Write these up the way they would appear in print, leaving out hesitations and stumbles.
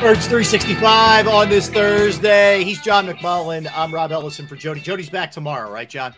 Birds 365 on this Thursday. He's John McMullen. I'm Rob Ellison for Jody. Jody's back tomorrow, right, John?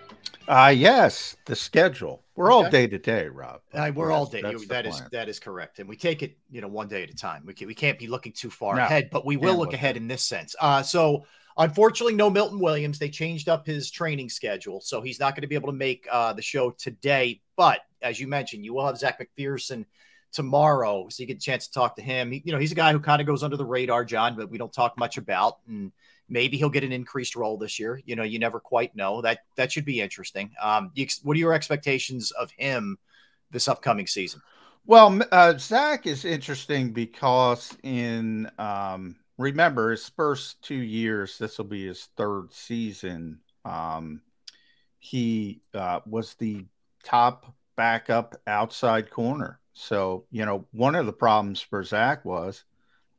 Yes, the schedule. We're all day to day, Rob. We're all day. That is correct, and we take it, one day at a time. We can't be looking too far ahead, but we will look ahead in this sense. So unfortunately, no Milton Williams. They changed up his training schedule, so he's not going to be able to make the show today. But as you mentioned, you will have Zach McPherson tomorrow, so you get a chance to talk to him. He's a guy who kind of goes under the radar, John, but we don't talk much about, and maybe he'll get an increased role this year. You never quite know. That should be interesting. What are your expectations of him this upcoming season? Well, Zach is interesting because remember his first 2 years, this will be his third season. He was the top backup outside corner. So, one of the problems for Zach was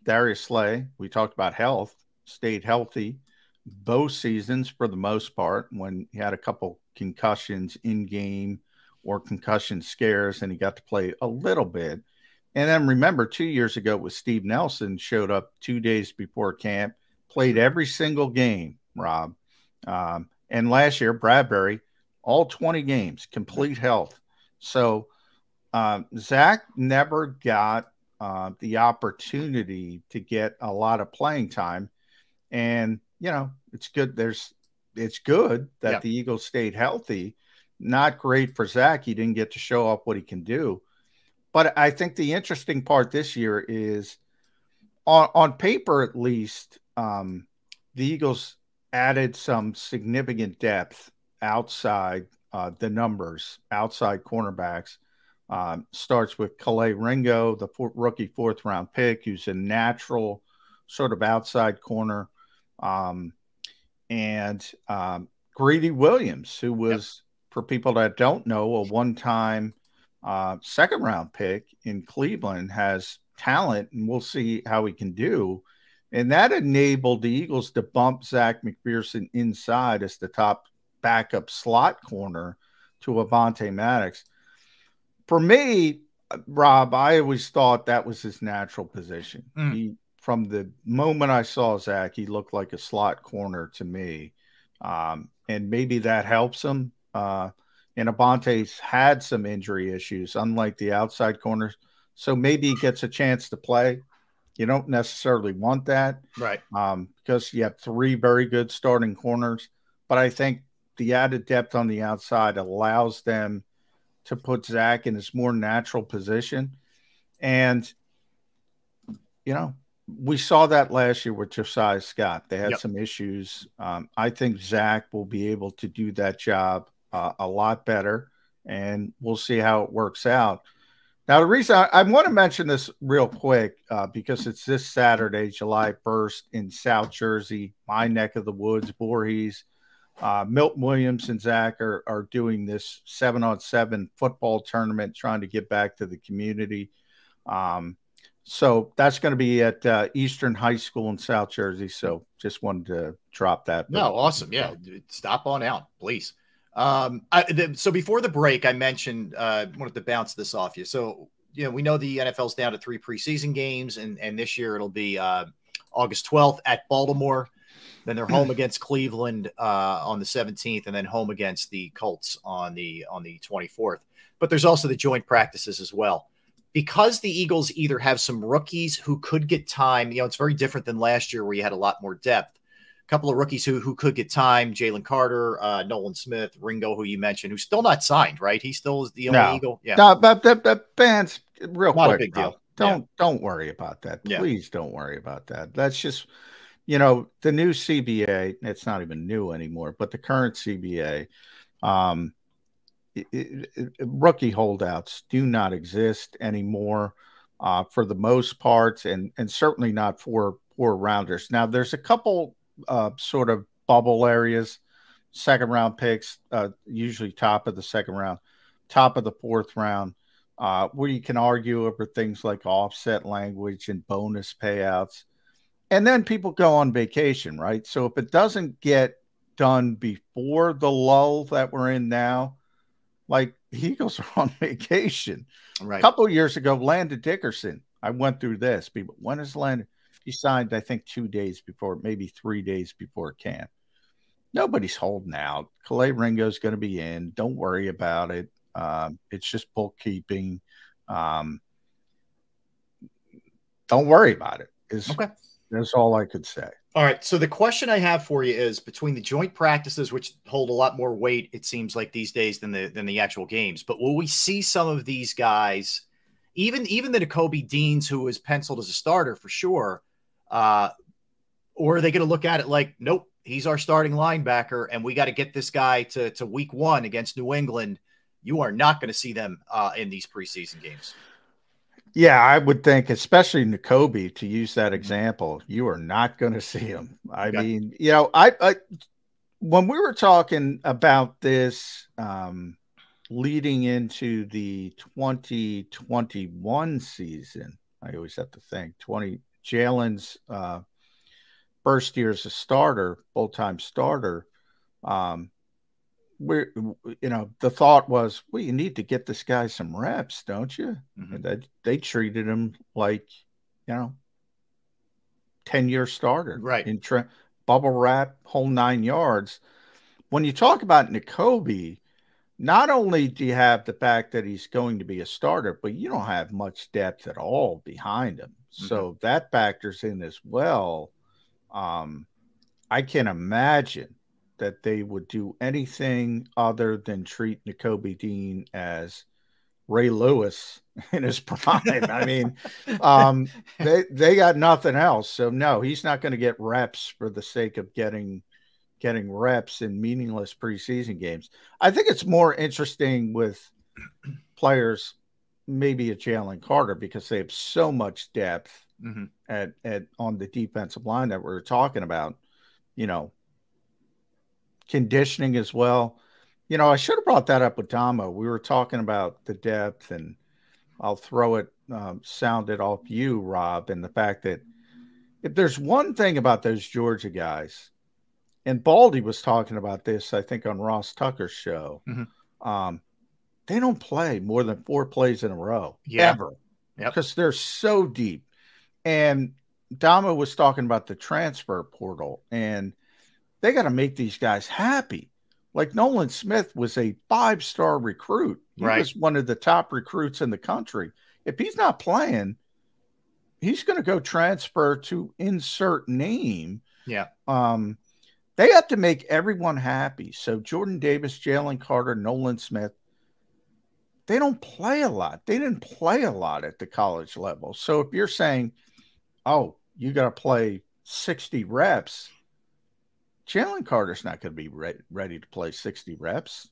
Darius Slay, we talked about health, stayed healthy both seasons for the most part when he had a couple concussions in game or concussion scares, and he got to play a little bit. And then remember 2 years ago with Steve Nelson showed up 2 days before camp, played every single game, Rob. And last year, Bradbury, all 20 games, complete health. So, Zach never got the opportunity to get a lot of playing time. And, it's good. It's good that the Eagles stayed healthy. Not great for Zach. He didn't get to show off what he can do. But I think the interesting part this year is on paper, at least, the Eagles added some significant depth outside the numbers, outside cornerbacks. Starts with Calais Ringo, the rookie fourth-round pick, who's a natural sort of outside corner, and Greedy Williams, who was, for people that don't know, a one-time second-round pick in Cleveland, has talent, and we'll see how he can do. And that enabled the Eagles to bump Zach McPherson inside as the top backup slot corner to Avonte Maddox. For me, Rob, I always thought that was his natural position. From the moment I saw Zach, he looked like a slot corner to me. And maybe that helps him. And Avonte's had some injury issues, unlike the outside corners. So maybe he gets a chance to play. You don't necessarily want that. Right. Because you have three very good starting corners. But I think the added depth on the outside allows them to put Zach in his more natural position. And, we saw that last year with Josiah Scott. They had some issues. I think Zach will be able to do that job a lot better, and we'll see how it works out. Now, the reason I want to mention this real quick, because it's this Saturday, July 1st in South Jersey, my neck of the woods, Voorhees. Milton Williams and Zach are doing this 7-on-7 football tournament, trying to get back to the community. So that's going to be at Eastern High School in South Jersey. So just wanted to drop that. No, awesome. Yeah. Stop on out, please. So before the break, I mentioned, wanted to bounce this off you. So, we know the NFL's down to 3 preseason games, and this year it'll be August 12th at Baltimore. Then they're home against Cleveland on the 17th, and then home against the Colts on the 24th. But there's also the joint practices as well. Because the Eagles either have some rookies who could get time, it's very different than last year where you had a lot more depth. A couple of rookies who could get time: Jalen Carter, Nolan Smith, Ringo, who you mentioned, who's still not signed, right? He still is the only Eagle. Yeah, no, but the band's real not quick. A big deal. Don't worry about that. Please don't worry about that. That's just. The new CBA, it's not even new anymore, but the current CBA, rookie holdouts do not exist anymore for the most part, and certainly not for rounders. Now, there's a couple sort of bubble areas, second round picks, usually top of the second round, top of the fourth round, where you can argue over things like offset language and bonus payouts. And then people go on vacation, right? So if it doesn't get done before the lull that we're in now, like the Eagles are on vacation. Right. A couple of years ago, Landon Dickerson, I went through this. People, when is Landon? He signed, I think, 2 days before, maybe 3 days before camp. Nobody's holding out. Calais Ringo's going to be in. Don't worry about it. It's just bookkeeping. Don't worry about it. Okay. That's all I could say. All right. So the question I have for you is, between the joint practices, which hold a lot more weight, it seems like these days, than the actual games, but will we see some of these guys, even the Nakobe Deans, who is penciled as a starter for sure, or are they going to look at it like, nope, he's our starting linebacker, and we got to get this guy to week 1 against New England? You are not going to see them in these preseason games. Yeah, I would think, especially Nakobe, to use that example, you are not going to see him. I mean, you know, I when we were talking about this leading into the 2021 season, I always have to think Jalen's first year as a starter, full-time starter. The thought was, well, you need to get this guy some reps, don't you? Mm-hmm. And they treated him like, 10-year starter, right? In bubble wrap, whole 9 yards. When you talk about Nakobe, not only do you have the fact that he's going to be a starter, but you don't have much depth at all behind him. Mm-hmm. So that factors in as well. I can imagine that they would do anything other than treat Nakobe Dean as Ray Lewis in his prime. I mean, they got nothing else. So no, he's not going to get reps for the sake of getting reps in meaningless preseason games. I think it's more interesting with players, maybe a Jalen Carter, because they have so much depth at on the defensive line that we're talking about, conditioning as well. I should have brought that up with Damo. We were talking about the depth, and I'll throw it, sound it off you, Rob, and the fact that if there's one thing about those Georgia guys, and Baldy was talking about this, I think, on Ross Tucker's show, they don't play more than 4 plays in a row, ever, because they're so deep. And Damo was talking about the transfer portal, and they got to make these guys happy. Like Nolan Smith was a 5-star recruit. He was one of the top recruits in the country. If he's not playing, he's going to go transfer to insert name. Yeah. They have to make everyone happy. So Jordan Davis, Jalen Carter, Nolan Smith, they don't play a lot. They didn't play a lot at the college level. So if you're saying, oh, you got to play 60 reps, Jalen Carter's not going to be ready to play 60 reps.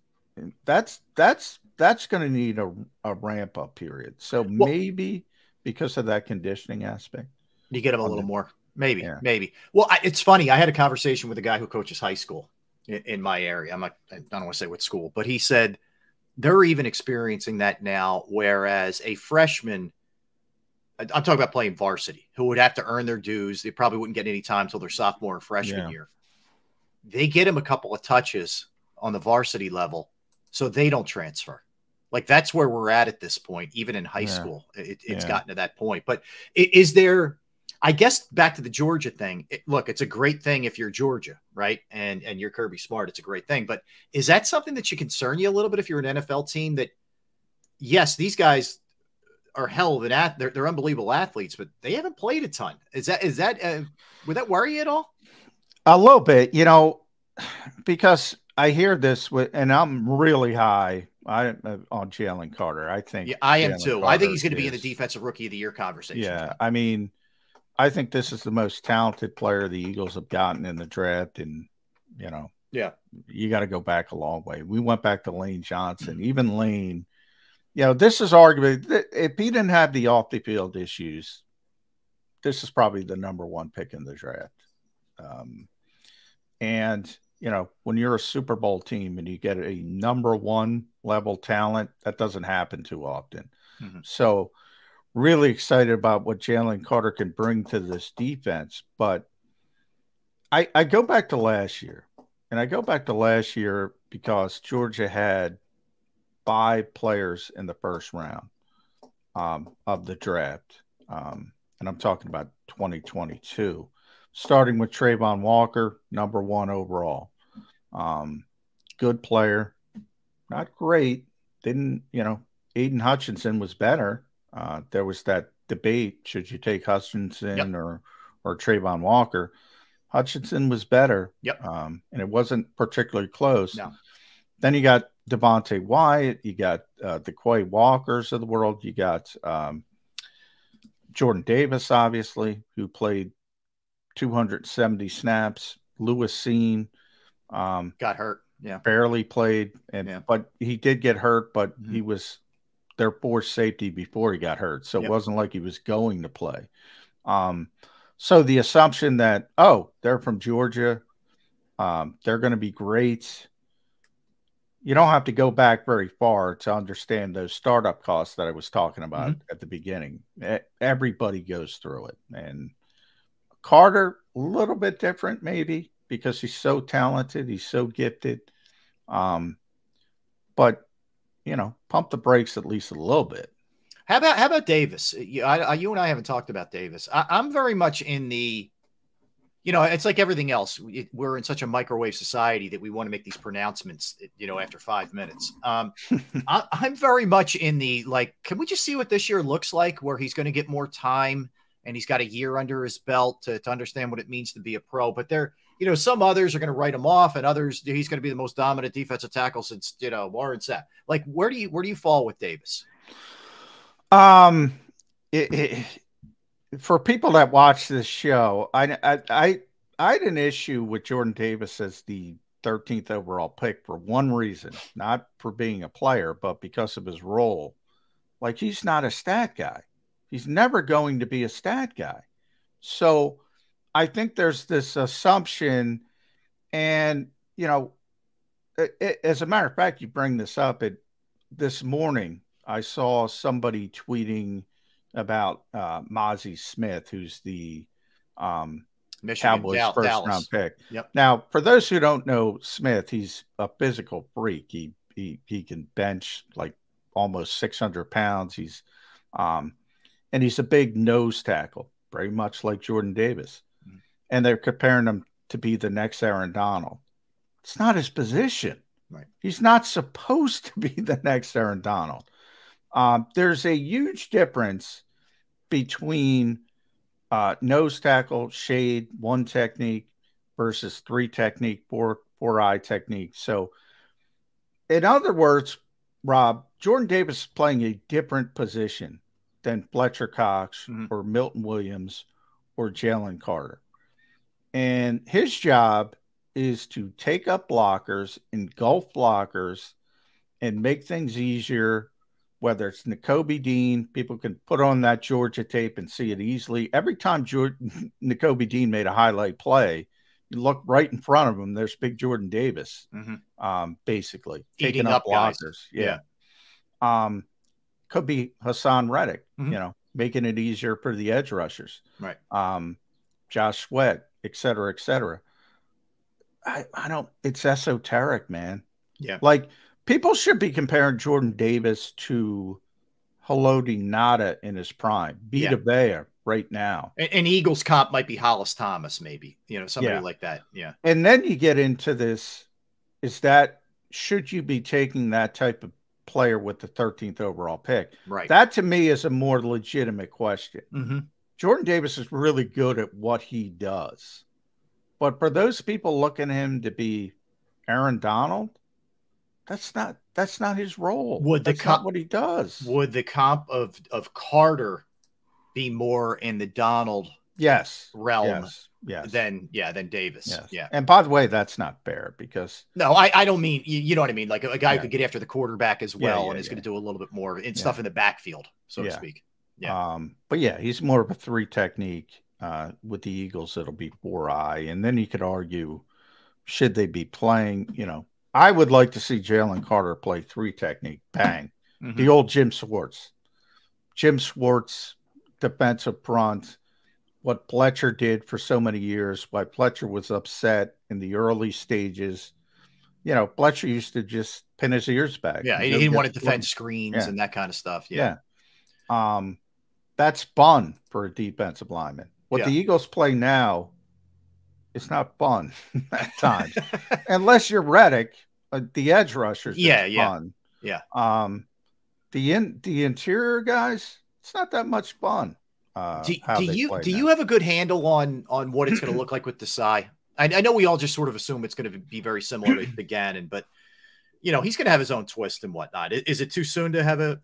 That's going to need a ramp up period. So maybe because of that conditioning aspect, you get him a little more. Maybe. Well, it's funny. I had a conversation with a guy who coaches high school in my area. I don't want to say what school, but he said they're even experiencing that now. Whereas a freshman, I'm talking about playing varsity, who would have to earn their dues. They probably wouldn't get any time until their sophomore or freshman year. They get him a couple of touches on the varsity level so they don't transfer. Like, that's where we're at this point, even in high school. It's gotten to that point. But is there, I guess, back to the Georgia thing, look, it's a great thing if you're Georgia, right? And you're Kirby Smart, it's a great thing. But is that something that should concern you a little bit if you're an NFL team, that, yes, these guys are hell of an they're unbelievable athletes, but they haven't played a ton. Is that would that worry you at all? A little bit, because I hear this and I'm really high on Jalen Carter. I think I am too. I think he's going to be in the Defensive Rookie of the Year conversation. Yeah, I mean, I think this is the most talented player the Eagles have gotten in the draft, and you got to go back a long way. We went back to Lane Johnson. Even Lane, this is arguably, if he didn't have the off the field issues, this is probably the #1 pick in the draft. And when you're a Super Bowl team and you get a #1 level talent, that doesn't happen too often. So really excited about what Jalen Carter can bring to this defense. But I go back to last year, and I go back to last year because Georgia had 5 players in the first round of the draft. and I'm talking about 2022, starting with Trayvon Walker, #1 overall. Good player, not great. Didn't, Aiden Hutchinson was better. There was that debate, should you take Hutchinson or Trayvon Walker? Hutchinson was better. And it wasn't particularly close. No. Then you got Devontae Wyatt, you got the Quay Walkers of the world, you got Jordan Davis, obviously, who played 270 snaps. Lewis Seen got hurt. Barely played, but he did get hurt, but he was their forced safety before he got hurt. So it wasn't like he was going to play. So the assumption that, they're from Georgia, they're going to be great. You don't have to go back very far to understand those startup costs that I was talking about at the beginning. Everybody goes through it. And Carter, a little bit different maybe because he's so talented. He's so gifted. But, pump the brakes at least a little bit. How about Davis? You and I haven't talked about Davis. I'm very much in the, it's like everything else. We're in such a microwave society that we want to make these pronouncements, after 5 minutes. I'm very much in the, like, can we just see what this year looks like, where he's going to get more time and he's got a year under his belt to understand what it means to be a pro. But some others are going to write him off, and others, he's going to be the most dominant defensive tackle since, Warren Sapp. Like, where do you fall with Davis? For people that watch this show, I had an issue with Jordan Davis as the 13th overall pick for one reason, not for being a player, but because of his role. Like, he's not a stat guy. He's never going to be a stat guy. So I think there's this assumption, and, as a matter of fact, you bring this up this morning. I saw somebody tweeting about Mozzie Smith, who's the Cowboys' first-round pick. Now, for those who don't know Smith, he's a physical freak. He can bench like almost 600 pounds. And he's a big nose tackle, very much like Jordan Davis. And they're comparing him to be the next Aaron Donald. It's not his position. Right. He's not supposed to be the next Aaron Donald. There's a huge difference between nose tackle, shade, one technique versus three technique, four eye technique. So, in other words, Rob, Jordan Davis is playing a different position than Fletcher Cox or Milton Williams or Jalen Carter. And his job is to take up blockers, engulf blockers, and make things easier. Whether it's Nakobe Dean, people can put on that Georgia tape and see it easily. Every time Nakobe Dean made a highlight play, you look right in front of him. There's big Jordan Davis, basically taking up blockers. Yeah. Could be Hassan Reddick, making it easier for the edge rushers. Right. Josh Sweat, et cetera, et cetera. I don't, it's esoteric, man. Yeah. Like, people should be comparing Jordan Davis to Haloti Ngata in his prime. Vita Vea right now. And Eagles comp might be Hollis Thomas, maybe. Somebody like that. Yeah. And then you get into this, should you be taking that type of player with the 13th overall pick? Right. That, to me, is a more legitimate question. Jordan Davis is really good at what he does. But for those people looking at him to be Aaron Donald, that's not his role. That's not what he does. Would the comp of Carter be more in the Donald realm than Davis? Yes. Yeah. And by the way, that's not fair because I don't mean, you know what I mean? Like a guy who could get after the quarterback as well and is going to do a little bit more stuff in the backfield, so to speak. Yeah. But he's more of a three technique. With the Eagles, it'll be 4-eye. And then you could argue, should they be playing, I would like to see Jalen Carter play three technique. Bang. The old Jim Schwartz. Jim Schwartz, defensive front, what Fletcher did for so many years, why Fletcher was upset in the early stages. Fletcher used to just pin his ears back. Yeah, he didn't want to defend screens and that kind of stuff. Yeah. that's fun for a defensive lineman. What the Eagles play now, it's not fun at times, unless you're Reddick, the edge rushers. It's fun. Yeah. The interior guys, it's not that much fun. Do you have a good handle on what it's going to look like with Desai? I know we all just sort of assume it's going to be very similar to Gannon, but you know he's going to have his own twist and whatnot. Is it too soon to have a?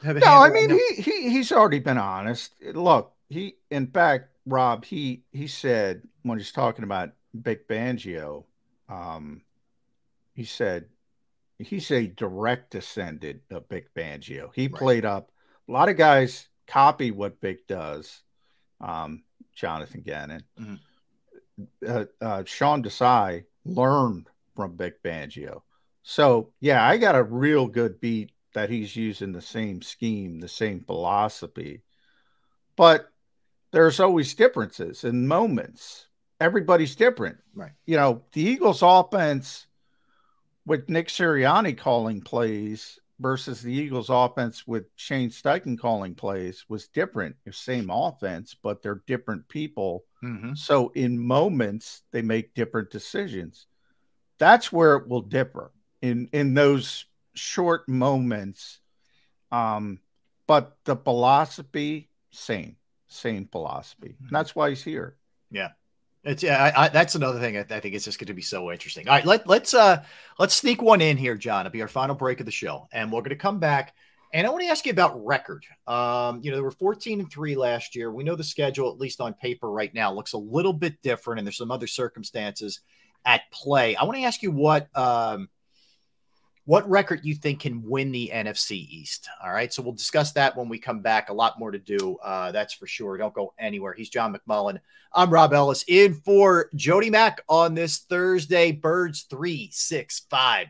No, I mean he's already been honest. Look, in fact, Rob, he said when he's talking about Vic Fangio, he said he's a direct descendant of Vic Fangio. He played up a lot of guys copy what Vic does. Jonathan Gannon, Sean Desai learned from Vic Fangio. So yeah, I got a real good beat that he's using the same scheme, the same philosophy, but there's always differences in moments. Everybody's different, right? You know, the Eagles offense with Nick Sirianni calling plays versus the Eagles offense with Shane Steichen calling plays was different. It's same offense, but they're different people. So in moments, they make different decisions. That's where it will differ in those short moments. But the philosophy, same philosophy. And that's why he's here. Yeah. It's that's another thing. I think it's just going to be so interesting. All right, let's sneak one in here, John. It'll be our final break of the show, and we're going to come back. And I want to ask you about record. You know, they were 14-3 last year. We know the schedule, at least on paper right now, looks a little bit different, and there's some other circumstances at play. I want to ask you what record you think can win the NFC East. All right, so we'll discuss that when we come back. A lot more to do, that's for sure. Don't go anywhere. He's John McMullen. I'm Rob Ellis, in for Jody Mack on this Thursday. Birds 365.